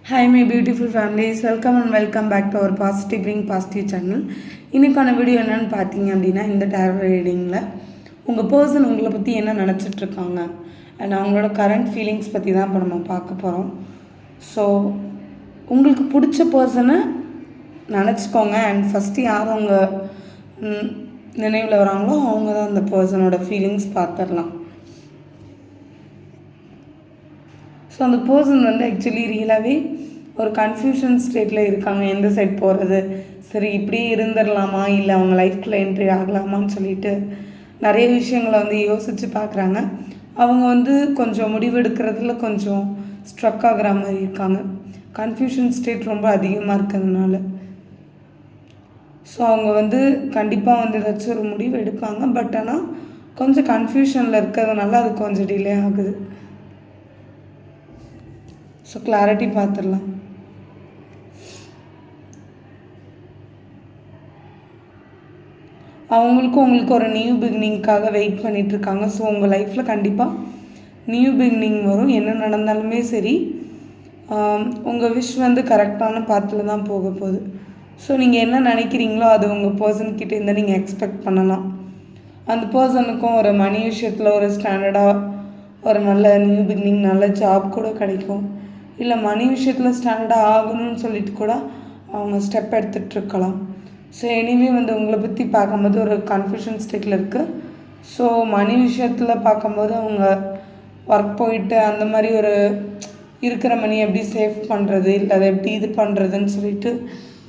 Hi my beautiful families, welcome and welcome back to our Positive Bring Positive channel. இன்னைக்கான video என்னன்னு பார்த்தீங்க அப்படின்னா இந்த டேரோ ரீடிங்கில் உங்கள் பர்சன் உங்களை பற்றி என்ன நினச்சிட்ருக்காங்க அண்ட் அவங்களோட கரண்ட் ஃபீலிங்ஸ் பற்றி தான் இப்போ நம்ம பார்க்க போகிறோம். ஸோ உங்களுக்கு பிடிச்ச பர்சனை நினச்சிக்கோங்க அண்ட் ஃபஸ்ட்டு யார் உங்கள் நினைவில் வராங்களோ அவங்க தான் அந்த பர்சனோட ஃபீலிங்ஸ் பார்த்துடலாம். ஸோ அந்த பர்சன் வந்து ஆக்சுவலி ரியலாகவே ஒரு கன்ஃபியூஷன் ஸ்டேட்டில் இருக்காங்க. எந்த சைட் போகிறது, சரி இப்படியே இருந்துடலாமா இல்லை அவங்க லைஃப்குள்ளே என்ட்ரி ஆகலாமான்னு சொல்லிட்டு நிறைய விஷயங்களை வந்து யோசித்து பார்க்குறாங்க. அவங்க வந்து கொஞ்சம் முடிவெடுக்கிறதுல கொஞ்சம் ஸ்ட்ரக் ஆகிற மாதிரி இருக்காங்க. கன்ஃபியூஷன் ஸ்டேட் ரொம்ப அதிகமாக இருக்கிறதுனால ஸோ அவங்க வந்து கண்டிப்பாக வந்து ஏதாச்சும் ஒரு முடிவு எடுப்பாங்க. பட் ஆனால் கொஞ்சம் கன்ஃபியூஷனில் இருக்கிறதுனால அது கொஞ்சம் டிலே ஆகுது. ஸோ கிளாரிட்டி பார்த்துடலாம். அவங்களுக்கும் உங்களுக்கு ஒரு நியூ பிகினிங்காக வெயிட் பண்ணிகிட்ருக்காங்க. ஸோ உங்கள் லைஃப்பில் கண்டிப்பாக நியூ பிகினிங் வரும். என்ன நடந்தாலுமே சரி உங்கள் விஷ் வந்து கரெக்டான பாத்தில் தான் போக போகுது. ஸோ நீங்கள் என்ன நினைக்கிறீங்களோ அது உங்கள் பர்சன்கிட்ட இருந்தால் நீங்கள் எக்ஸ்பெக்ட் பண்ணலாம். அந்த பர்சனுக்கும் ஒரு மணி விஷயத்தில் ஒரு ஸ்டாண்டர்டாக ஒரு நல்ல நியூ பிகினிங், நல்ல ஜாப் கூட கிடைக்கும். இல்லை மணி விஷயத்தில் ஸ்டாண்டர்டாக ஆகணும்னு சொல்லிட்டு கூட அவங்க ஸ்டெப் எடுத்துகிட்ருக்கலாம். ஸோ எனிவே வந்து உங்களை பற்றி பார்க்கும்போது ஒரு கன்ஃபியூஷன் ஸ்டேட்டில் இருக்குது. ஸோ மணி விஷயத்தில் பார்க்கும்போது அவங்க ஒர்க் போயிட்டு அந்த மாதிரி ஒரு இருக்கிற மணி எப்படி சேவ் பண்ணுறது, இல்லை அதை எப்படி இது பண்ணுறதுன்னு சொல்லிட்டு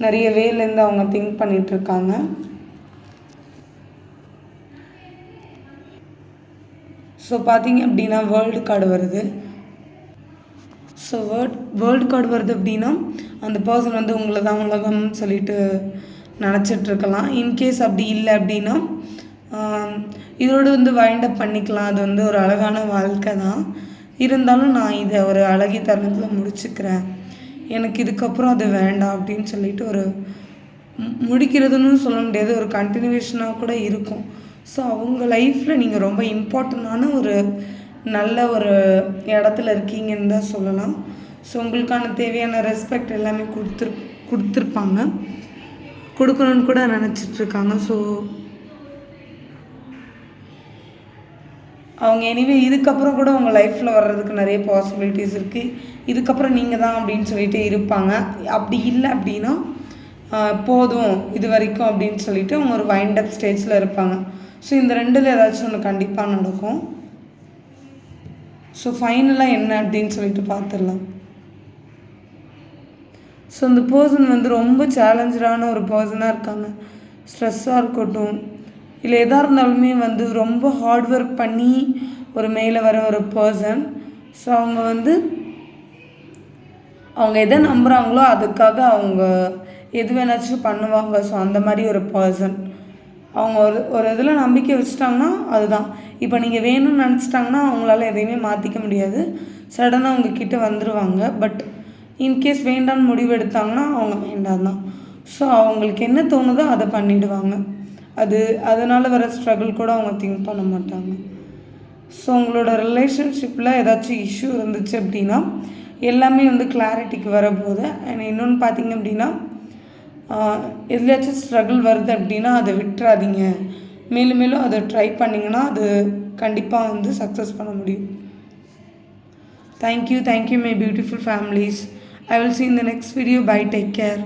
நிறைய வேலேருந்து அவங்க திங்க் பண்ணிகிட்ருக்காங்க. ஸோ பார்த்தீங்க அப்படின்னா வேர்ல்டு கார்டு வருது. ஸோ வேர்ல்டு கார்டு வருது அப்படின்னா அந்த பர்சன் வந்து உங்களை தான் உலகம்னு சொல்லிட்டு நினச்சிட்ருக்கலாம். இன்கேஸ் அப்படி இல்லை அப்படின்னா இதோடு வந்து வைண்டப் பண்ணிக்கலாம். அது வந்து ஒரு அழகான வாழ்க்கை தான். இருந்தாலும் நான் இதை ஒரு அழகிய தருணத்தில் முடிச்சுக்கிறேன், எனக்கு இதுக்கப்புறம் அது வேண்டாம் அப்படின்னு சொல்லிட்டு ஒரு முடிக்கிறதுன்னு சொல்ல முடியாது, ஒரு கண்டினியூவேஷனாக கூட இருக்கும். ஸோ அவங்க லைஃப்பில் நீங்கள் ரொம்ப இம்பார்ட்டண்டான ஒரு நல்ல ஒரு இடத்துல இருக்கீங்கன்னு தான் சொல்லலாம். ஸோ உங்களுக்கான தேவையான ரெஸ்பெக்ட் எல்லாமே கொடுத்துருப்பாங்க, கொடுக்கணுன்னு கூட நினச்சிட்ருக்காங்க. ஸோ அவங்க எனிவே இதுக்கப்புறம் கூட உங்கள் லைஃப்பில் வர்றதுக்கு நிறைய பாசிபிலிட்டிஸ் இருக்குது. இதுக்கப்புறம் நீங்கள் தான் அப்படின்னு சொல்லிட்டு இருப்பாங்க. அப்படி இல்லை அப்படின்னா போதும் இது வரைக்கும் அப்படின்னு சொல்லிட்டு அவங்க ஒரு வைண்ட் அப் ஸ்டேஜில் இருப்பாங்க. ஸோ இந்த ரெண்டில் ஏதாச்சும் ஒன்று கண்டிப்பாக நடக்கும். ஸோ ஃபைனலாக என்ன அப்படின்னு சொல்லிட்டு பார்த்துடலாம். ஸோ இந்த பர்சன் வந்து ரொம்ப சேலஞ்சரான ஒரு பர்சனாக இருக்காங்க. ஸ்ட்ரெஸ்ஸாக இருக்கட்டும் இல்லை எதாக இருந்தாலுமே வந்து ரொம்ப ஹார்ட் ஒர்க் பண்ணி ஒரு மேலே வர ஒரு பர்சன். ஸோ அவங்க வந்து அவங்க எதை நம்புகிறாங்களோ அதுக்காக அவங்க எது வேணாச்சும் பண்ணுவாங்க. ஸோ அந்த மாதிரி ஒரு பர்சன். அவங்க ஒரு இதில் நம்பிக்கை வச்சுட்டாங்கன்னா அதுதான். இப்போ நீங்கள் வேணும்னு நினச்சிட்டாங்கன்னா அவங்களால எதையுமே மாற்றிக்க முடியாது. சடனாக அவங்கக்கிட்ட வந்துடுவாங்க. பட் இன்கேஸ் வேண்டான்னு முடிவு எடுத்தாங்கன்னா அவங்க வேண்டாம் தான். ஸோ அவங்களுக்கு என்ன தோணுதோ அதை பண்ணிவிடுவாங்க. அதனால் வர ஸ்ட்ரகிள் கூட அவங்க திங்க் பண்ண மாட்டாங்க. ஸோ உங்களோட ரிலேஷன்ஷிப்பில் ஏதாச்சும் இஷ்யூ இருந்துச்சு அப்படின்னா எல்லாமே வந்து கிளாரிட்டிக்கு வரப்போகுது. அண்ட் இன்னொன்று பார்த்தீங்க அப்படின்னா எதுலையாச்சும் ஸ்ட்ரகிள் வருது அப்படின்னா அதை விட்டுறாதீங்க. மேலும் மேலும் அதை ட்ரை பண்ணிங்கன்னா அது கண்டிப்பாக வந்து சக்ஸஸ் பண்ண முடியும். Thank you my beautiful families. I will see you in the next video. Bye, take care.